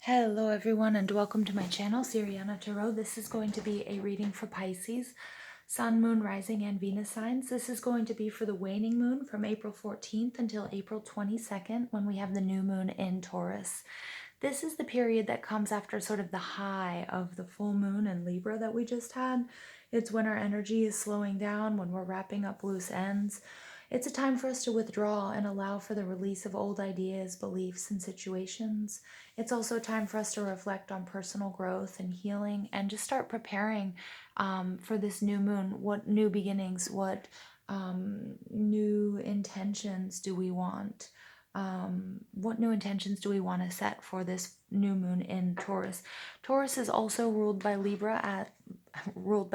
Hello everyone and welcome to my channel, Siriana Tarot. This is going to be a reading for Pisces, Sun, Moon, Rising, and Venus signs. This is going to be for the waning moon from April 14th until April 22nd when we have the new moon in Taurus. This is the period that comes after sort of the high of the full moon in Libra that we just had. It's when our energy is slowing down, when we're wrapping up loose ends. It's a time for us to withdraw and allow for the release of old ideas, beliefs, and situations. It's also a time for us to reflect on personal growth and healing and just start preparing for this new moon. What new beginnings, what new intentions do we want? What new intentions do we want to set for this new moon in Taurus? Taurus is also ruled by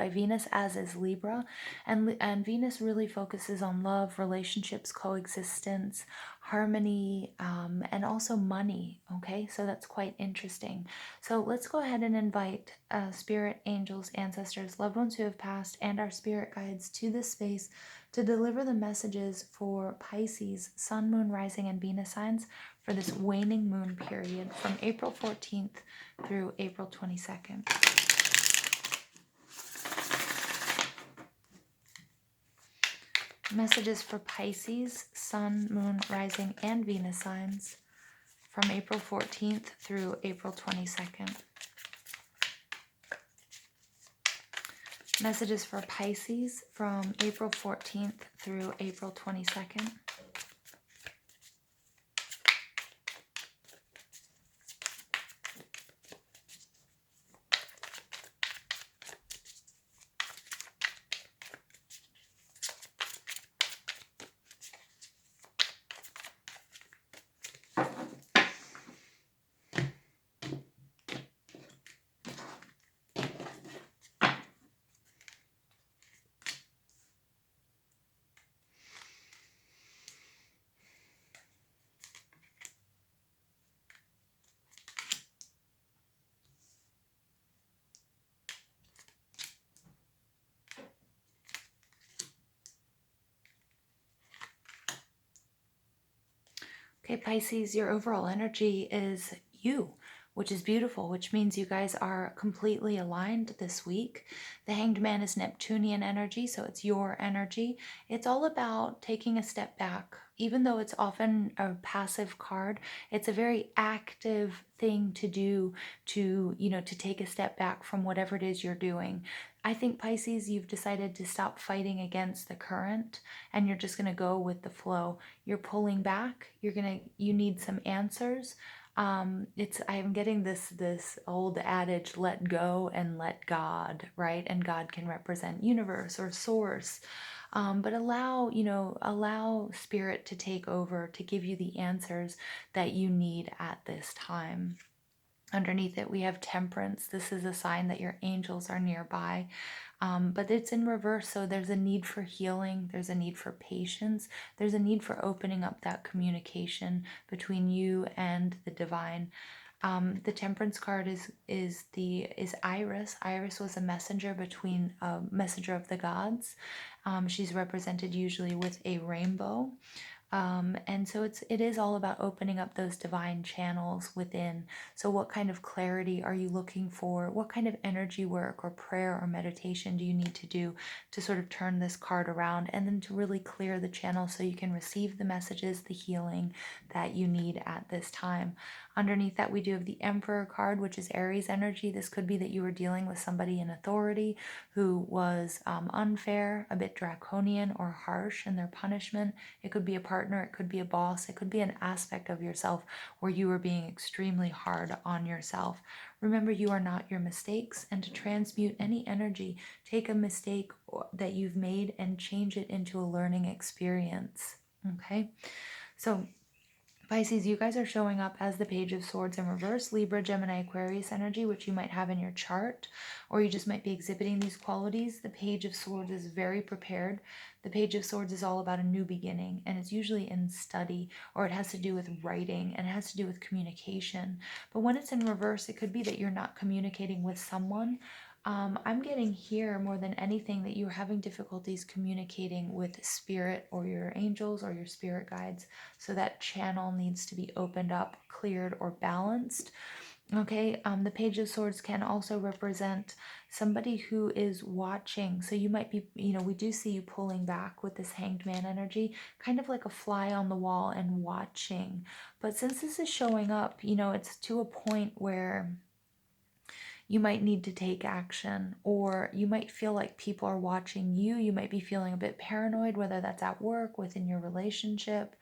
Venus, as is Libra, and Venus really focuses on love, relationships, coexistence, harmony, and also money. Okay, so that's quite interesting. So let's go ahead and invite spirit, angels, ancestors, loved ones who have passed, and our spirit guides to this space to deliver the messages for Pisces, Sun, Moon, Rising, and Venus signs for this waning moon period from April 14th through April 22nd. Messages for Pisces, Sun, Moon, Rising, and Venus signs from April 14th through April 22nd. Messages for Pisces from April 14th through April 22nd. Okay, Pisces, your overall energy is you, which is beautiful, which means you guys are completely aligned this week. The Hanged Man is Neptunian energy, so it's your energy. It's all about taking a step back. Even though it's often a passive card, it's a very active thing to do to take a step back from whatever it is you're doing. I think, Pisces, you've decided to stop fighting against the current and you're just going to go with the flow. You're pulling back. You need some answers. I'm getting this old adage, let go and let God, right? And God can represent universe or source. But allow spirit to take over, to give you the answers that you need at this time. Underneath it, we have Temperance. This is a sign that your angels are nearby. But it's in reverse, so there's a need for healing, there's a need for patience, there's a need for opening up that communication between you and the divine. The Temperance card is Iris. Iris was a messenger messenger of the gods. She's represented usually with a rainbow. And so it is all about opening up those divine channels within. So what kind of clarity are you looking for? What kind of energy work or prayer or meditation do you need to do to sort of turn this card around and then to really clear the channel so you can receive the messages, the healing that you need at this time? Underneath that, we do have the Emperor card, which is Aries energy. This could be that you were dealing with somebody in authority who was unfair, a bit draconian or harsh in their punishment. It could be a partner, it could be a boss, it could be an aspect of yourself where you are being extremely hard on yourself. Remember, you are not your mistakes, and to transmute any energy, take a mistake that you've made and change it into a learning experience. Okay? So Pisces, you guys are showing up as the Page of Swords in reverse, Libra, Gemini, Aquarius energy, which you might have in your chart, or you just might be exhibiting these qualities. The Page of Swords is very prepared. The Page of Swords is all about a new beginning, and it's usually in study, or it has to do with writing, and it has to do with communication. But when it's in reverse, it could be that you're not communicating with someone. I'm getting here more than anything that you're having difficulties communicating with spirit or your angels or your spirit guides. So that channel needs to be opened up, cleared, or balanced. Okay, the Page of Swords can also represent somebody who is watching. So you might be, we do see you pulling back with this Hanged Man energy, kind of like a fly on the wall and watching. But since this is showing up, it's to a point where you might need to take action, or you might feel like people are watching you. You might be feeling a bit paranoid, whether that's at work, within your relationship.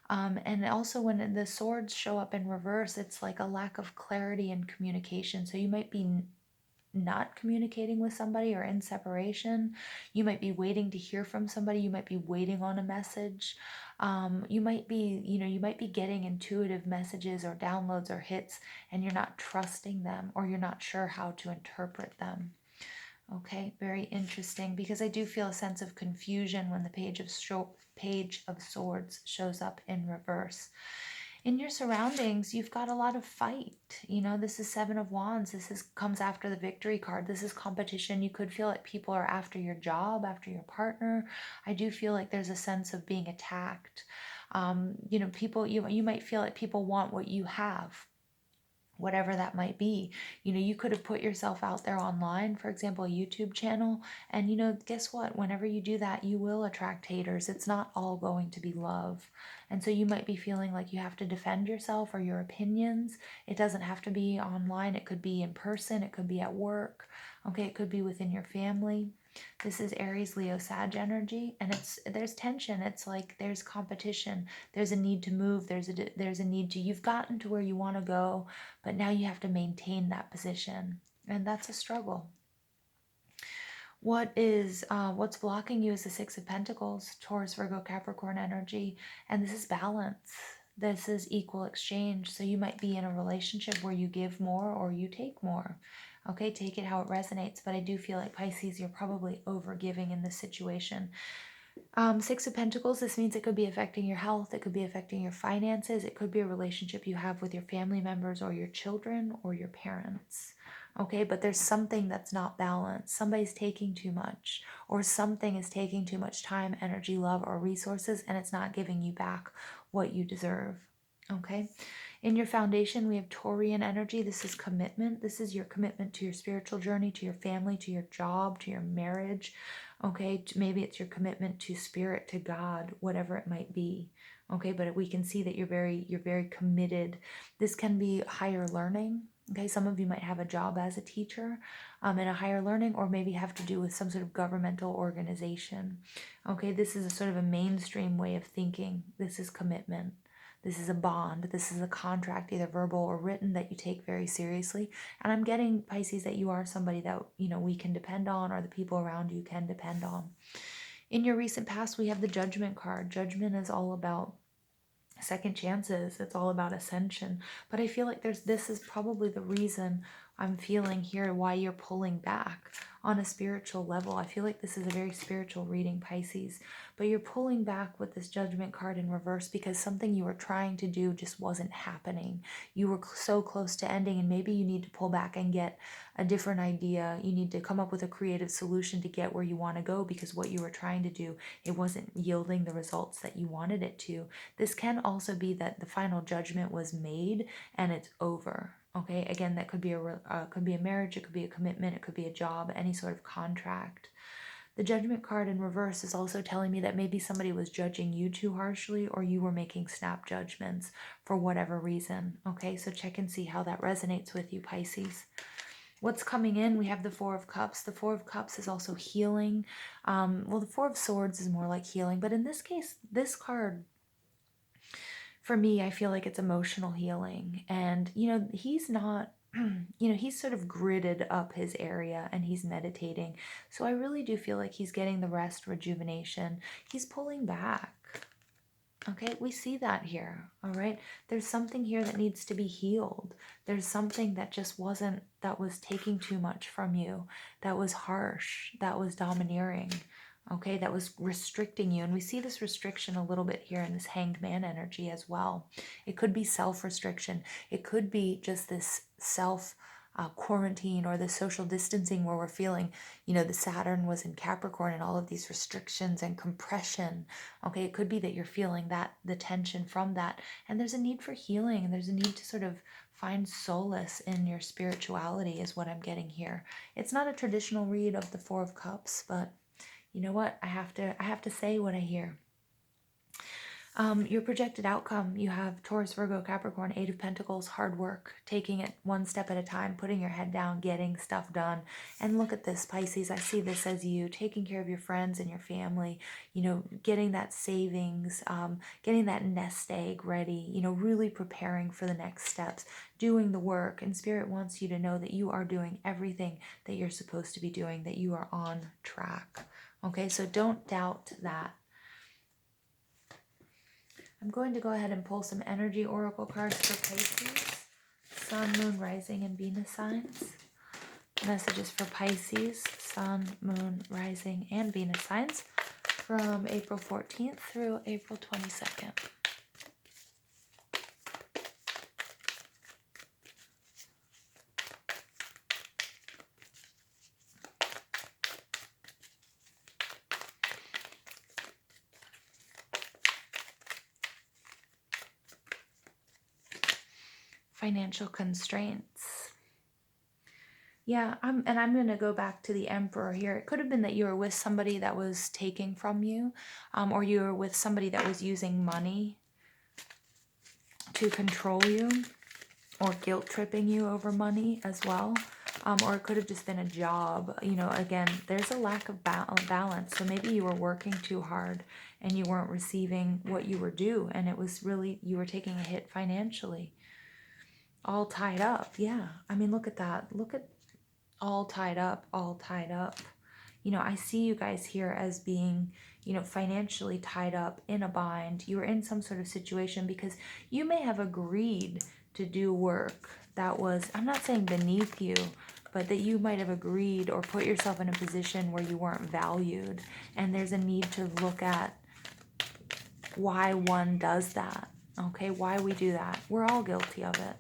And also, when the swords show up in reverse, it's like a lack of clarity and communication. So you might be not communicating with somebody or in separation. You might be waiting to hear from somebody. You might be waiting on a message. You might be getting intuitive messages or downloads or hits, and you're not trusting them, or you're not sure how to interpret them. Okay, very interesting, because I do feel a sense of confusion when the Page of Swords shows up in reverse. In your surroundings, you've got a lot of fight. This is Seven of Wands. Comes after the Victory card. This is competition. You could feel like people are after your job, after your partner. I do feel like there's a sense of being attacked. People, you might feel like people want what you have, whatever that might be. You could have put yourself out there online, for example, a YouTube channel, and guess what? Whenever you do that, you will attract haters. It's not all going to be love. And so you might be feeling like you have to defend yourself or your opinions. It doesn't have to be online. It could be in person. It could be at work. Okay, it could be within your family. This is Aries, Leo, Sag energy, and there's tension. It's like there's competition. There's a need to move. There's a need to. You've gotten to where you want to go, but now you have to maintain that position, and that's a struggle. What's blocking you is the Six of Pentacles, Taurus, Virgo, Capricorn energy, and this is balance. This is equal exchange. So you might be in a relationship where you give more or you take more. Okay, take it how it resonates. But I do feel like, Pisces, you're probably over giving in this situation. Six of Pentacles, this means it could be affecting your health. It could be affecting your finances. It could be a relationship you have with your family members or your children or your parents. Okay, but there's something that's not balanced. Somebody's taking too much, or something is taking too much time, energy, love, or resources, and it's not giving you back what you deserve. Okay, in your foundation, we have Taurian energy. This is commitment. This is your commitment to your spiritual journey, to your family, to your job, to your marriage. Okay, maybe it's your commitment to spirit, to God, whatever it might be. Okay, but we can see that you're very committed. This can be higher learning. Okay, some of you might have a job as a teacher in a higher learning, or maybe have to do with some sort of governmental organization. Okay, this is a sort of a mainstream way of thinking. This is commitment. This is a bond. This is a contract, either verbal or written, that you take very seriously. And I'm getting, Pisces, that you are somebody that, we can depend on, or the people around you can depend on. In your recent past, we have the Judgment card. Judgment is all about second chances. It's all about ascension. But I feel like this is probably the reason I'm feeling here why you're pulling back on a spiritual level. I feel like this is a very spiritual reading, Pisces, but you're pulling back with this Judgment card in reverse because something you were trying to do just wasn't happening. You were so close to ending, and maybe you need to pull back and get a different idea. You need to come up with a creative solution to get where you want to go, because what you were trying to do, it wasn't yielding the results that you wanted it to. This can also be that the final judgment was made and it's over. Okay, again, that could be a marriage, it could be a commitment, it could be a job, any sort of contract. The Judgment card in reverse is also telling me that maybe somebody was judging you too harshly, or you were making snap judgments for whatever reason. Okay, so check and see how that resonates with you, Pisces. What's coming in? We have the Four of Cups. The Four of Cups is also healing. The Four of Swords is more like healing, but in this case, this card, for me, I feel like it's emotional healing. And, he's not, he's sort of gridded up his area and he's meditating. So I really do feel like he's getting the rest, rejuvenation. He's pulling back. Okay, we see that here. All right, there's something here that needs to be healed. There's something that just wasn't, that was taking too much from you, that was harsh, that was domineering. Okay, that was restricting you. And we see this restriction a little bit here in this Hanged Man energy as well. It could be self-restriction. It could be just this quarantine, or the social distancing, where we're feeling, the Saturn was in Capricorn and all of these restrictions and compression. Okay, it could be that you're feeling that, the tension from that. And there's a need for healing, and there's a need to sort of Find solace in your spirituality is what I'm getting here. It's not a traditional read of the Four of Cups, but you know what? I have to say what I hear. Your projected outcome, you have Taurus, Virgo, Capricorn, Eight of Pentacles, hard work, taking it one step at a time, putting your head down, getting stuff done. And look at this, Pisces. I see this as you taking care of your friends and your family, you know, getting that savings, getting that nest egg ready, you know, really preparing for the next steps, doing the work. And Spirit wants you to know that you are doing everything that you're supposed to be doing, that you are on track. Okay, so don't doubt that. I'm going to go ahead and pull some energy oracle cards for Pisces, Sun, Moon, Rising, and Venus signs. Messages for Pisces, Sun, Moon, Rising, and Venus signs from April 14th through April 22nd. Financial constraints. Yeah, I'm going to go back to the Emperor here. It could have been that you were with somebody that was taking from you, or you were with somebody that was using money to control you, or guilt tripping you over money as well. Or it could have just been a job. You know, again, there's a lack of balance. So maybe you were working too hard and you weren't receiving what you were due. And it was really, you were taking a hit financially. All tied up. Yeah. I mean, look at that. Look at all tied up, all tied up. You know, I see you guys here as being, you know, financially tied up, in a bind. You were in some sort of situation because you may have agreed to do work that was, I'm not saying beneath you, but that you might have agreed or put yourself in a position where you weren't valued. And there's a need to look at why one does that, okay? Why we do that. We're all guilty of it.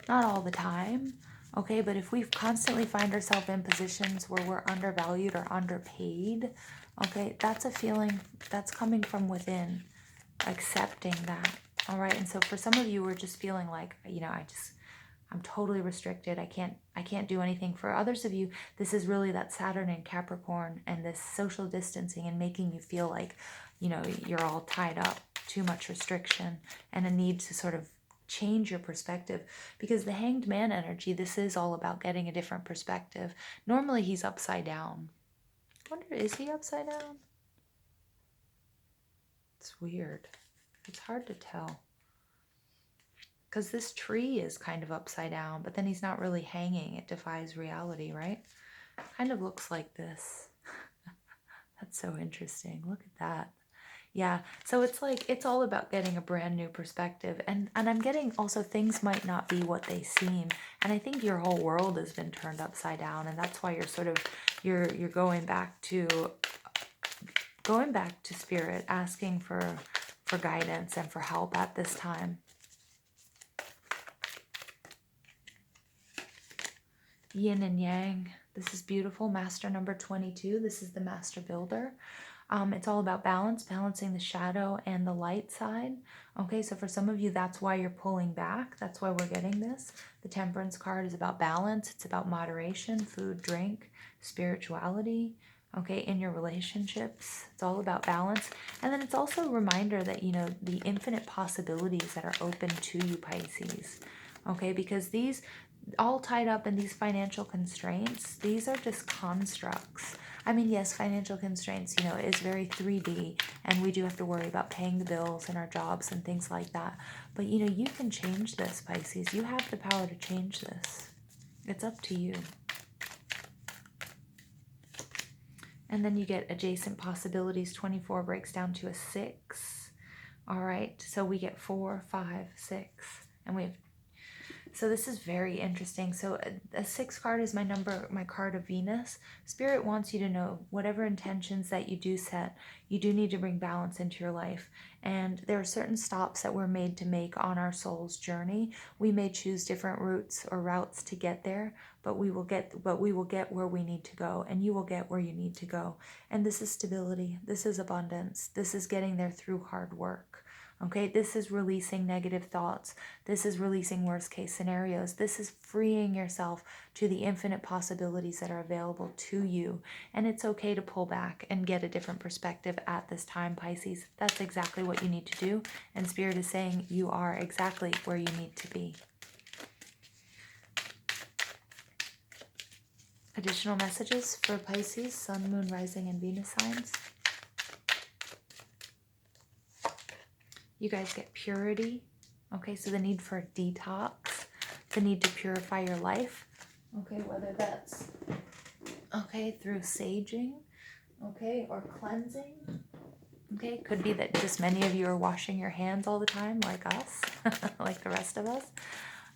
Not all the time, okay? But if we constantly find ourselves in positions where we're undervalued or underpaid, okay, that's a feeling that's coming from within, accepting that. All right. And so for some of you, we're just feeling like, you know, I'm totally restricted. I can't do anything. For others of you, this is really that Saturn in Capricorn and this social distancing and making you feel like, you know, you're all tied up, too much restriction, and a need to sort of change your perspective. Because the Hanged Man energy, this is all about getting a different perspective. Normally he's upside down. I wonder, is he upside down? It's weird. It's hard to tell. Because this tree is kind of upside down, but then he's not really hanging. It defies reality, right? Kind of looks like this. That's so interesting. Look at that. Yeah, so it's like, it's all about getting a brand new perspective. And I'm getting also things might not be what they seem. And I think your whole world has been turned upside down. And that's why you're sort of, you're going back to spirit, asking for guidance and for help at this time. Yin and Yang. This is beautiful. Master number 22. This is the Master Builder. It's all about balance, balancing the shadow and the light side. Okay, so for some of you, that's why you're pulling back. That's why we're getting this. The Temperance card is about balance. It's about moderation, food, drink, spirituality. Okay, in your relationships, it's all about balance. And then it's also a reminder that, you know, the infinite possibilities that are open to you, Pisces. Okay, because these all tied up in these financial constraints, these are just constructs. I mean, yes, financial constraints, you know, is very 3D, and we do have to worry about paying the bills and our jobs and things like that. But, you know, you can change this, Pisces. You have the power to change this. It's up to you. And then you get adjacent possibilities. 24 breaks down to a 6. All right, so we get 4, 5, 6, and we have. So this is very interesting. So a 6 card is my card of Venus. Spirit wants you to know whatever intentions that you do set, you do need to bring balance into your life. And there are certain stops that we're made to make on our soul's journey. We may choose different routes to get there, but we will get where we need to go, and you will get where you need to go. And this is stability. This is abundance. This is getting there through hard work. Okay, this is releasing negative thoughts. This is releasing worst case scenarios. This is freeing yourself to the infinite possibilities that are available to you. And it's okay to pull back and get a different perspective at this time, Pisces. That's exactly what you need to do. And Spirit is saying you are exactly where you need to be. Additional messages for Pisces, Sun, Moon, Rising, and Venus signs. You guys get purity. Okay, so the need for detox, the need to purify your life. Okay, whether that's, okay, through saging, okay, or cleansing. Okay, could be that just many of you are washing your hands all the time, like us, like the rest of us.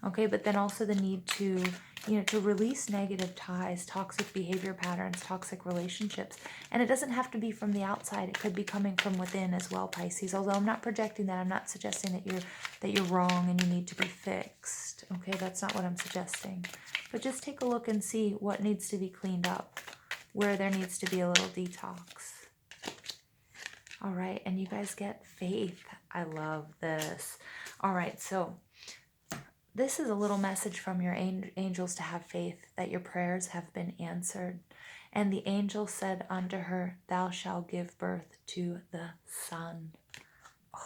Okay, but then also the need to, to release negative ties, toxic behavior patterns, toxic relationships. And it doesn't have to be from the outside. It could be coming from within as well, Pisces. Although I'm not projecting that. I'm not suggesting that you're wrong and you need to be fixed. Okay, that's not what I'm suggesting. But just take a look and see what needs to be cleaned up, where there needs to be a little detox. All right, and you guys get faith. I love this. All right, so this is a little message from your angels to have faith that your prayers have been answered. And the angel said unto her, thou shalt give birth to the sun.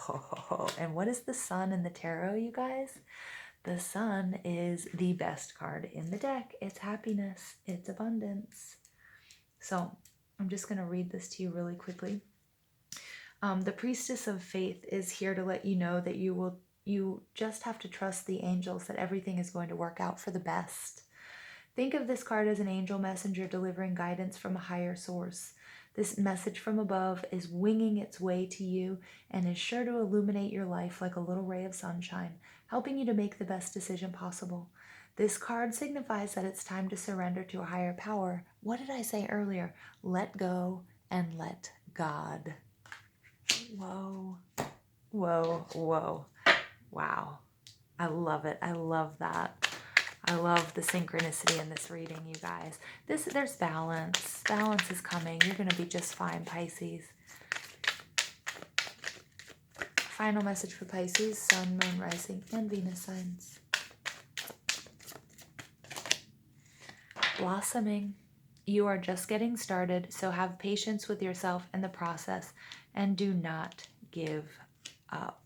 Oh, and what is the sun in the tarot, you guys? The sun is the best card in the deck. It's happiness. It's abundance. So I'm just going to read this to you really quickly. The priestess of faith is here to let you know that you just have to trust the angels, that everything is going to work out for the best. Think of this card as an angel messenger delivering guidance from a higher source. This message from above is winging its way to you and is sure to illuminate your life like a little ray of sunshine, helping you to make the best decision possible. This card signifies that it's time to surrender to a higher power. What did I say earlier? Let go and let God. Whoa, whoa, whoa. Wow. I love it. I love that. I love the synchronicity in this reading, you guys. There's balance. Balance is coming. You're going to be just fine, Pisces. Final message for Pisces, Sun, Moon, Rising, and Venus signs. Blossoming. You are just getting started, so have patience with yourself and the process, and do not give up.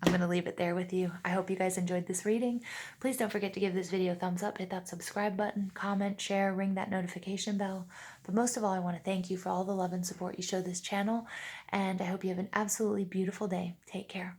I'm going to leave it there with you. I hope you guys enjoyed this reading. Please don't forget to give this video a thumbs up, hit that subscribe button, comment, share, ring that notification bell. But most of all, I want to thank you for all the love and support you show this channel, and I hope you have an absolutely beautiful day. Take care.